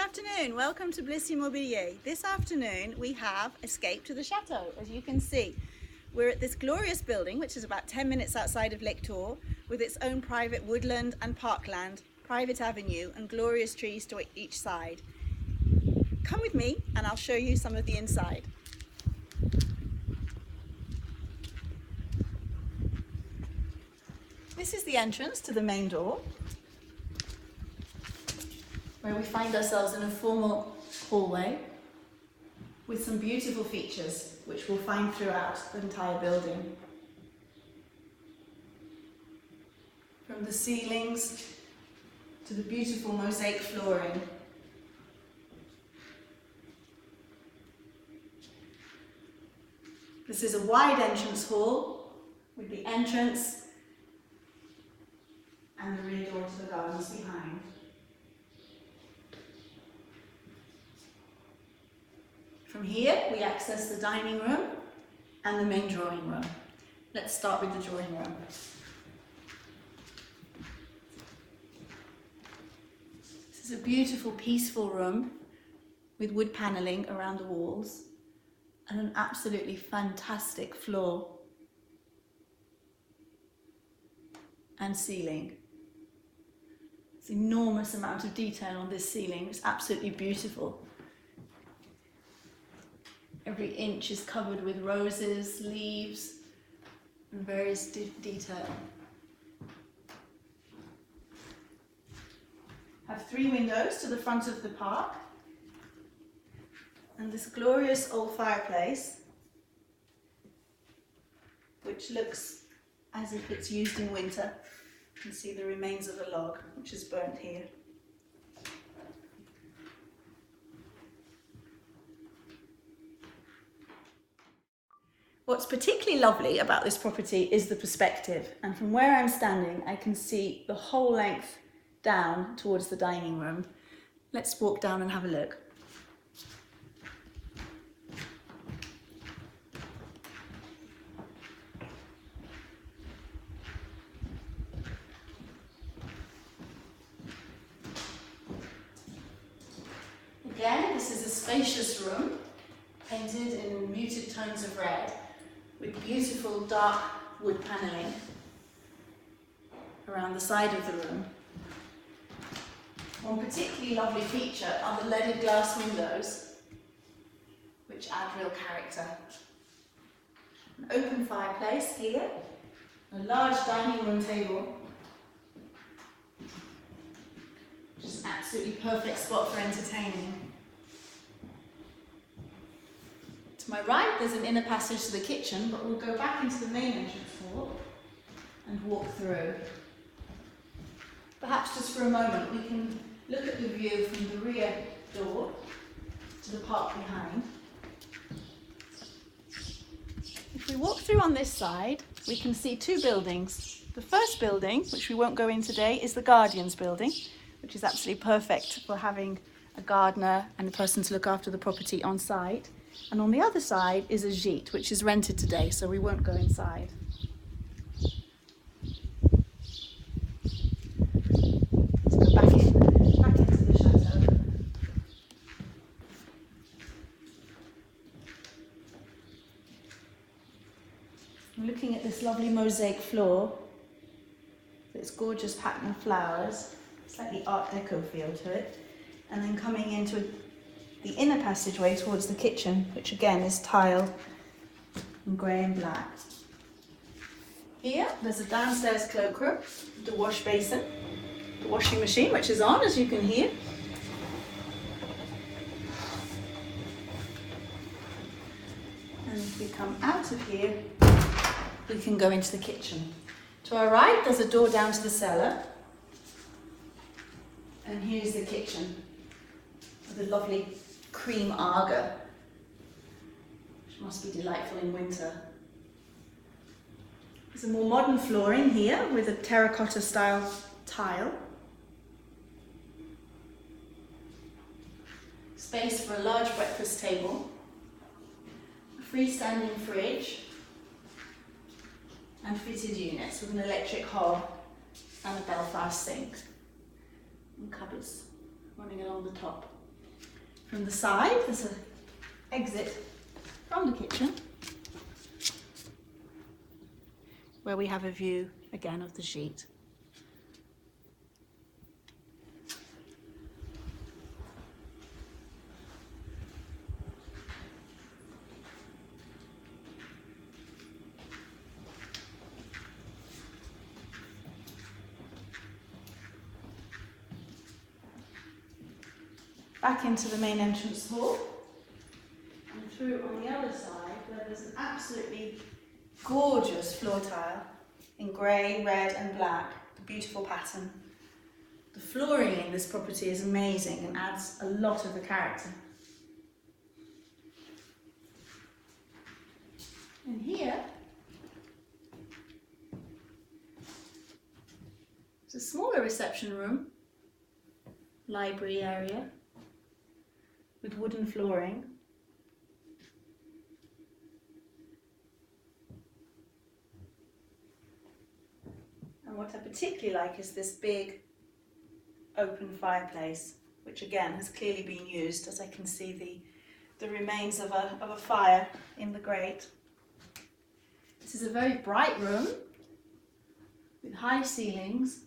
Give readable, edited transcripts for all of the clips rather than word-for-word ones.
afternoon, welcome to Bliss Immobilier. This afternoon we have escaped to the chateau. As you can see, we're at this glorious building which is about 10 minutes outside of Lectoure, with its own private woodland and parkland, private avenue and glorious trees to each side. Come with me and I'll show you some of the inside. This is the entrance to the main door, where we find ourselves in a formal hallway with some beautiful features which we'll find throughout the entire building. From the ceilings to the beautiful mosaic flooring. This is a wide entrance hall with the entrance and the rear door to the gardens behind. From here, we access the dining room and the main drawing room. Let's start with the drawing room. This is a beautiful, peaceful room with wood paneling around the walls and an absolutely fantastic floor and ceiling. There's an enormous amount of detail on this ceiling. It's absolutely beautiful. Every inch is covered with roses, leaves, and various detail. Have 3 windows to the front of the park, and this glorious old fireplace, which looks as if it's used in winter. You can see the remains of a log, which is burnt here. What's particularly lovely about this property is the perspective, and from where I'm standing I can see the whole length down towards the dining room. Let's walk down and have a look. Again, this is a spacious room, painted in muted tones of red, with beautiful dark wood paneling around the side of the room. One particularly lovely feature are the leaded glass windows, which add real character. An open fireplace here, a large dining room table, which is an absolutely perfect spot for entertaining. To my right, there's an inner passage to the kitchen, but we'll go back into the main entrance hall and walk through. Perhaps just for a moment, we can look at the view from the rear door to the park behind. If we walk through on this side, we can see 2 buildings. The first building, which we won't go in today, is the guardian's building, which is absolutely perfect for having a gardener and a person to look after the property on site. And on the other side is a gîte, which is rented today, so we won't go inside. Let's go back into the chateau. I'm looking at this lovely mosaic floor. It's gorgeous pattern of flowers, slightly Art Deco feel to it, and then coming into the inner passageway towards the kitchen, which again is tile in grey and black. Here there's a downstairs cloakroom, the wash basin, the washing machine, which is on, as you can hear. And if we come out of here, we can go into the kitchen. To our right, there's a door down to the cellar. And here's the kitchen with a lovely cream arbor, which must be delightful in winter. There's a more modern flooring here with a terracotta style tile. Space for a large breakfast table, a freestanding fridge, and fitted units with an electric hob and a Belfast sink, and cupboards running along the top. From the side, there's an exit from the kitchen, where we have a view again of the sheet. Back into the main entrance hall and through on the other side where there's an absolutely gorgeous floor tile in grey, red and black, a beautiful pattern. The flooring in this property is amazing and adds a lot of the character. And here it's a smaller reception room, library area, with wooden flooring. And what I particularly like is this big open fireplace, which again has clearly been used, as I can see the remains of a fire in the grate. This is a very bright room with high ceilings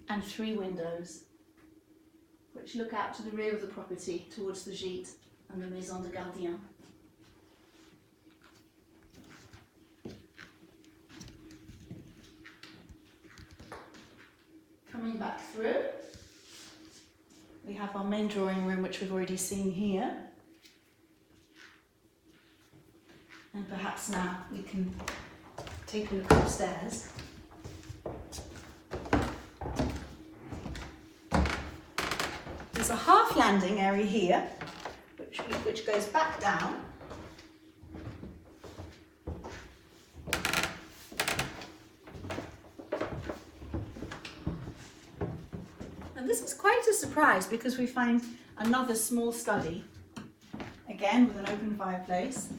and 3 windows, which look out to the rear of the property towards the gîte and the maison de gardien. Coming back through, we have our main drawing room, which we've already seen here. And perhaps now we can take a look upstairs. There's a half landing area here, which goes back down. And this is quite a surprise because we find another small study, again with an open fireplace.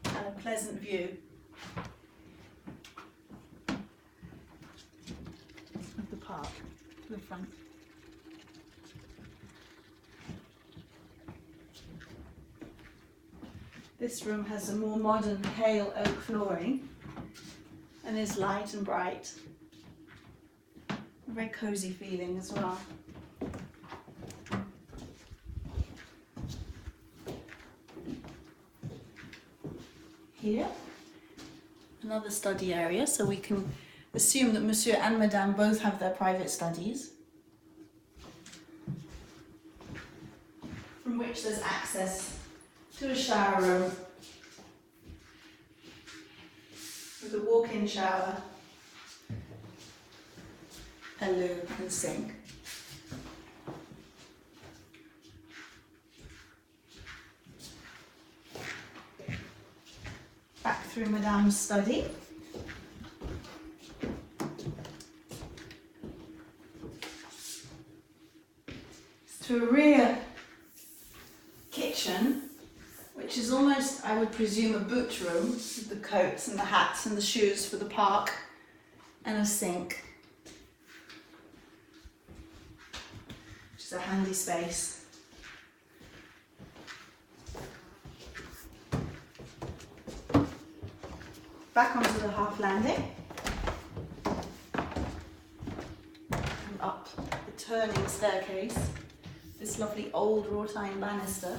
And a pleasant view park to the front. This room has a more modern pale oak flooring and is light and bright. A very cosy feeling as well. Here, another study area, so we can assume that Monsieur and Madame both have their private studies, from which there's access to a shower room with a walk-in shower, a loo and sink. Back through Madame's study. To a rear kitchen, which is almost, I would presume, a boot room with the coats and the hats and the shoes for the park, and a sink, which is a handy space. Back onto the half landing and up the turning staircase. This lovely old wrought iron banister.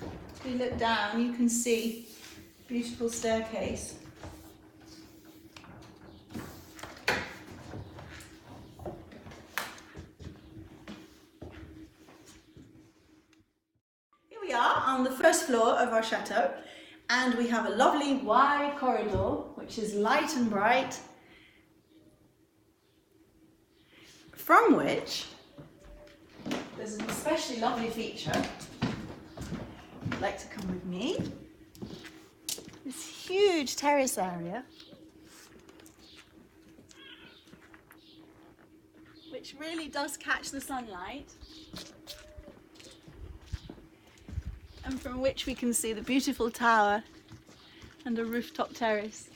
If you look down, you can see a beautiful staircase. Here we are on the first floor of our chateau, and we have a lovely wide corridor, which is light and bright, from which there's an especially lovely feature. If you'd like to come with me, this huge terrace area, which really does catch the sunlight, and from which we can see the beautiful tower and a rooftop terrace.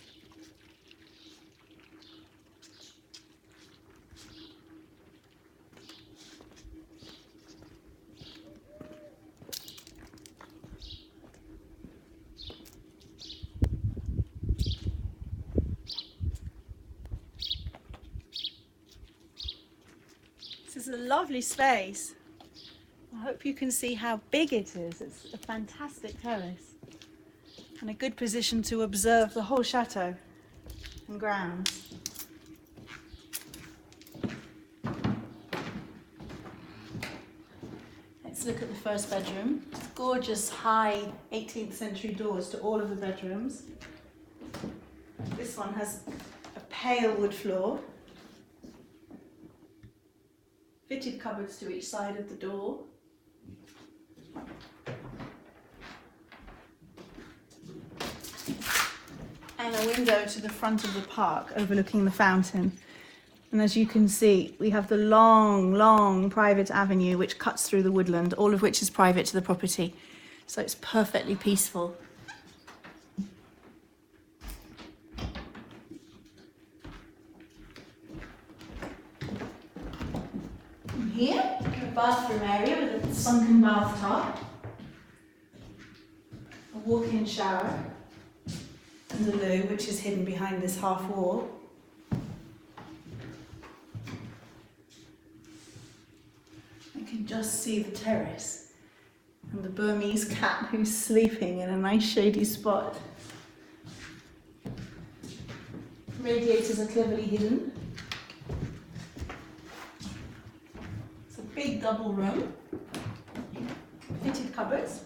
a lovely space. I hope you can see how big it is. It's a fantastic terrace and a good position to observe the whole chateau and grounds. Let's look at the first bedroom. It's gorgeous high 18th century doors to all of the bedrooms. This one has a pale wood floor, fitted cupboards to each side of the door. And a window to the front of the park overlooking the fountain. And as you can see, we have the long, long private avenue which cuts through the woodland, all of which is private to the property. So it's perfectly peaceful. And here, a bathroom area with a sunken bathtub, a walk-in shower, and the loo, which is hidden behind this half wall. You can just see the terrace and the Burmese cat who's sleeping in a nice shady spot. Radiators are cleverly hidden. It's a big double room, fitted cupboards.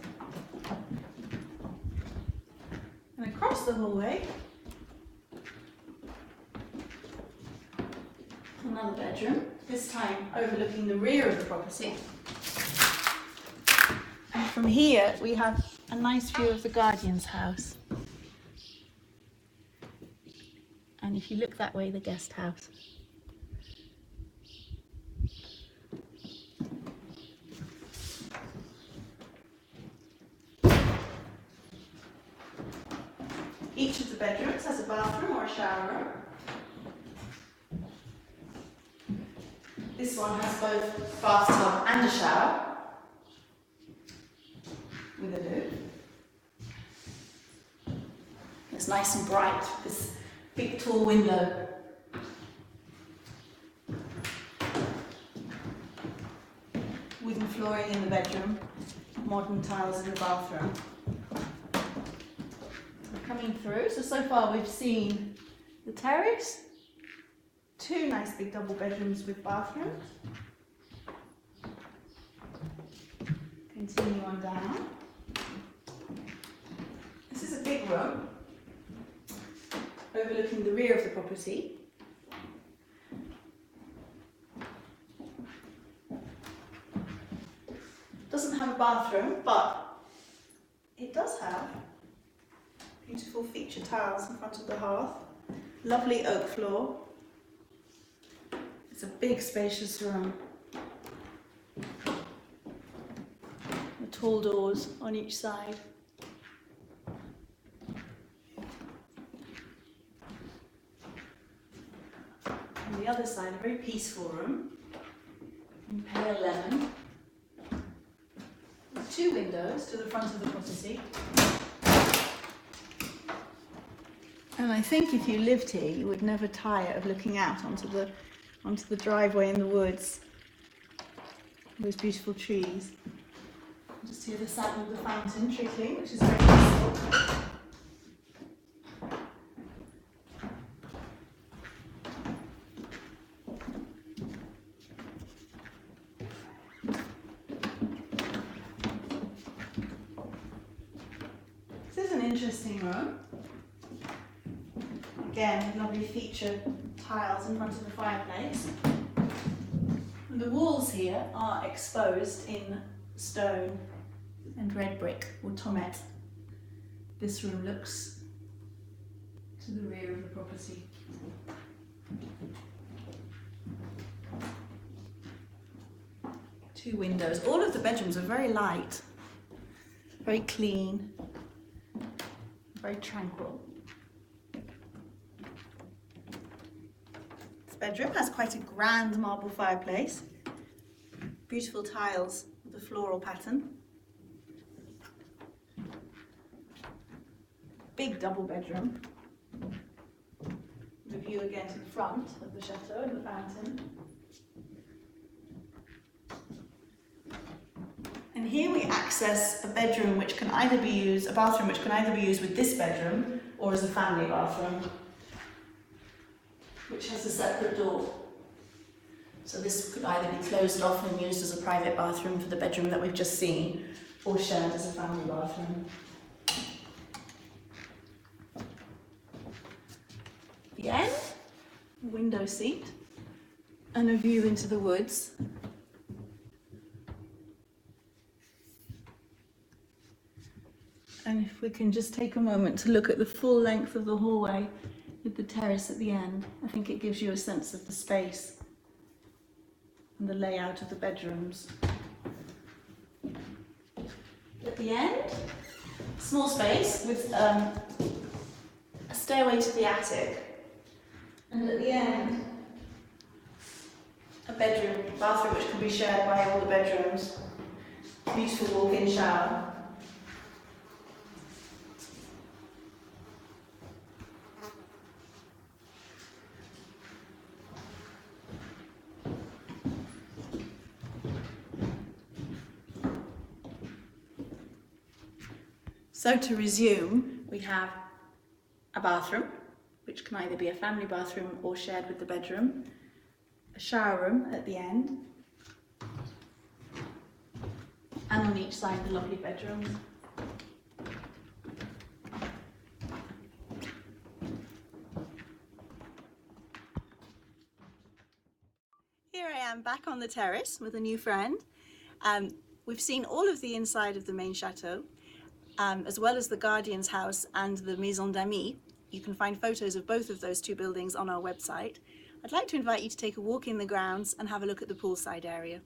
And across the hallway, another bedroom, this time overlooking the rear of the property. And from here we have a nice view of the guardian's house. And if you look that way, the guest house. Each of the bedrooms has a bathroom or a shower room. This one has both bathtub and a shower with a loo. It's nice and bright, this big tall window. Wooden flooring in the bedroom, modern tiles in the bathroom. Coming through, so far we've seen the terrace, two nice big double bedrooms with bathrooms. Continue on down. This is a big room overlooking the rear of the property. Doesn't have a bathroom, but it does have beautiful feature tiles in front of the hearth, lovely oak floor. It's a big spacious room. The tall doors on each side. On the other side, a very peaceful room in pale lemon. With two windows to the front of the property. And I think if you lived here, you would never tire of looking out onto the driveway in the woods. Those beautiful trees. Just hear the sound of the fountain trickling, which is very peaceful. This is an interesting room. Again, lovely feature tiles in front of the fireplace. And the walls here are exposed in stone and red brick or tomette. This room looks to the rear of the property. Two windows. All of the bedrooms are very light, very clean, very tranquil. Bedroom has quite a grand marble fireplace, beautiful tiles with a floral pattern, big double bedroom, with a view again to the front of the chateau and the fountain, And here we access a bedroom which can either be used, a bathroom which can either be used with this bedroom or as a family bathroom, which has a separate door. So this could either be closed off and used as a private bathroom for the bedroom that we've just seen, or shared as a family bathroom. The end, a window seat, and a view into the woods. And if we can just take a moment to look at the full length of the hallway with the terrace at the end, I think it gives you a sense of the space and the layout of the bedrooms. At the end, small space with a stairway to the attic. And at the end, a bedroom, bathroom which can be shared by all the bedrooms. Beautiful walk-in shower. So to resume, we have a bathroom, which can either be a family bathroom or shared with the bedroom, a shower room at the end, and on each side the lovely bedrooms. Here I am back on the terrace with a new friend. We've seen all of the inside of the main chateau, as well as the Guardian's house and the Maison d'Amis. You can find photos of both of those two buildings on our website. I'd like to invite you to take a walk in the grounds and have a look at the poolside area.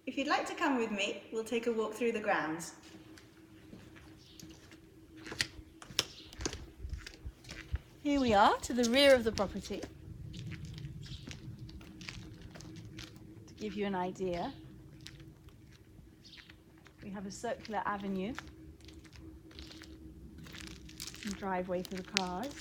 If you'd like to come with me, we'll take a walk through the grounds. Here we are to the rear of the property. To give you an idea, we have a circular avenue and driveway for the cars.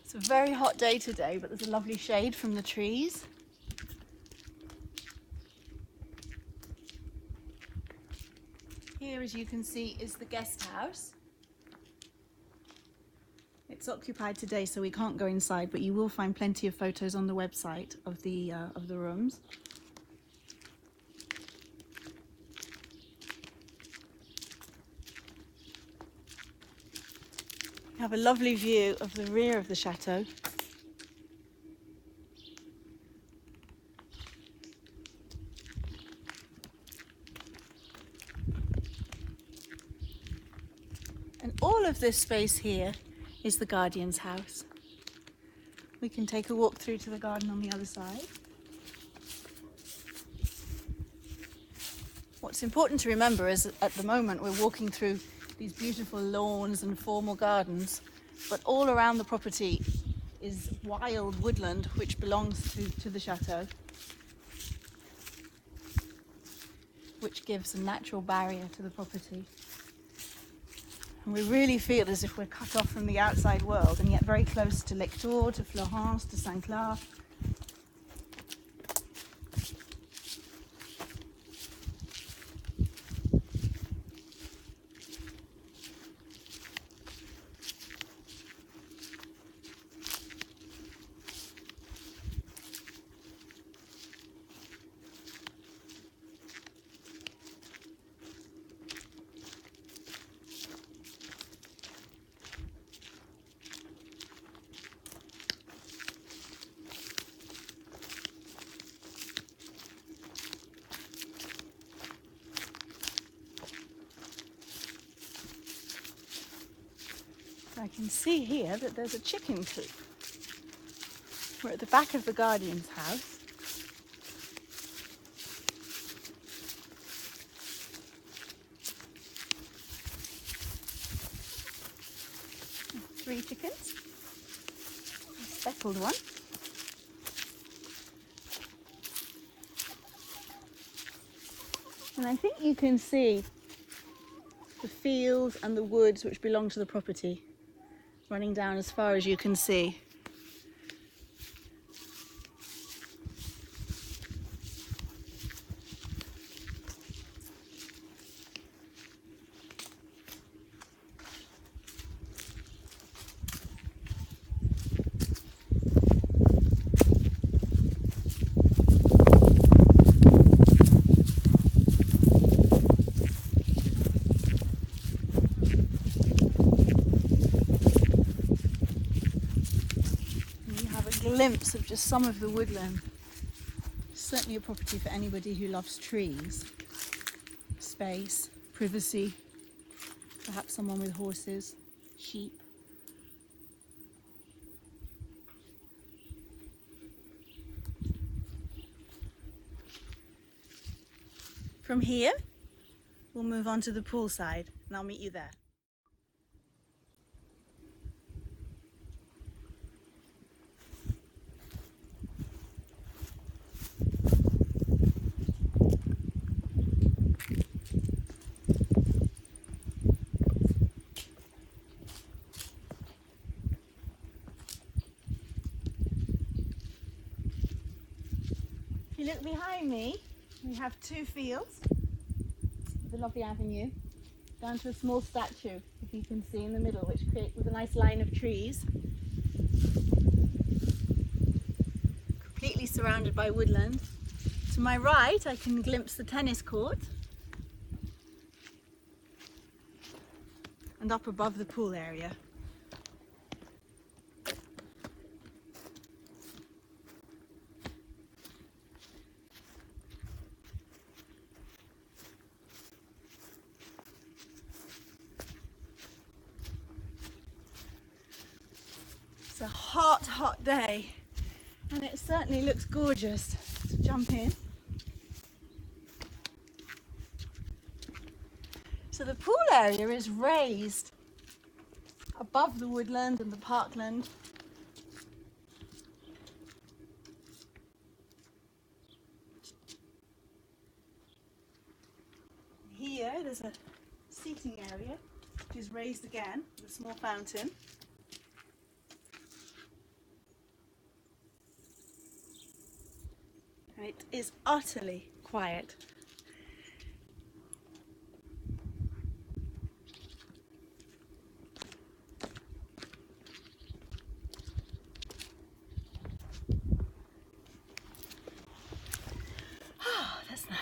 It's a very hot day today, but there's a lovely shade from the trees. Here, as you can see, is the guest house. It's occupied today, so we can't go inside, but you will find plenty of photos on the website of the rooms. We have a lovely view of the rear of the chateau. And all of this space here is the Guardian's house. We can take a walk through to the garden on the other side. What's important to remember is that at the moment we're walking through these beautiful lawns and formal gardens, but all around the property is wild woodland which belongs to the chateau, which gives a natural barrier to the property. And we really feel as if we're cut off from the outside world and yet very close to Lectoure, to Florence, to Saint-Clar. I can see here that there's a chicken coop. We're at the back of the Guardian's house. Three chickens. A speckled one. And I think you can see the fields and the woods which belong to the property, running down as far as you can see. Glimpse of just some of the woodland. Certainly a property for anybody who loves trees, space, privacy, perhaps someone with horses, sheep. From here, we'll move on to the pool side and I'll meet you there. If you look behind me, we have two fields, the lovely avenue, down to a small statue, if you can see in the middle, which creates with a nice line of trees. Completely surrounded by woodland. To my right, I can glimpse the tennis court. And up above the pool area. It's a hot, hot day, and it certainly looks gorgeous. So jump in. So the pool area is raised above the woodland and the parkland. Here there's a seating area which is raised again with a small fountain. And it is utterly quiet. Oh, that's nice.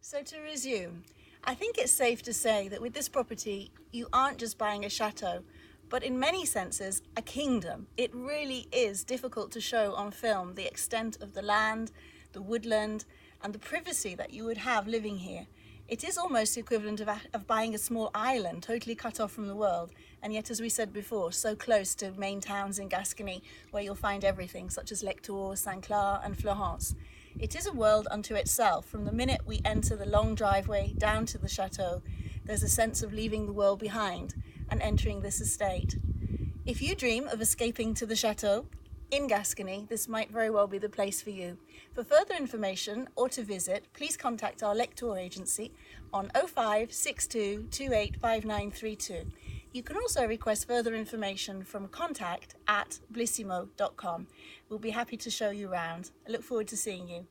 So to resume, I think it's safe to say that with this property, you aren't just buying a chateau, but in many senses, a kingdom. It really is difficult to show on film the extent of the land, the woodland, and the privacy that you would have living here. It is almost the equivalent of buying a small island, totally cut off from the world, and yet, as we said before, so close to main towns in Gascony, where you'll find everything, such as Lectoure, Saint-Clar, and Florence. It is a world unto itself. From the minute we enter the long driveway down to the chateau, there's a sense of leaving the world behind and entering this estate. If you dream of escaping to the chateau in Gascony, this might very well be the place for you. For further information or to visit, please contact our Lectoure agency on 0562 285932. You can also request further information from contact@blissimo.com. We'll be happy to show you around. I look forward to seeing you.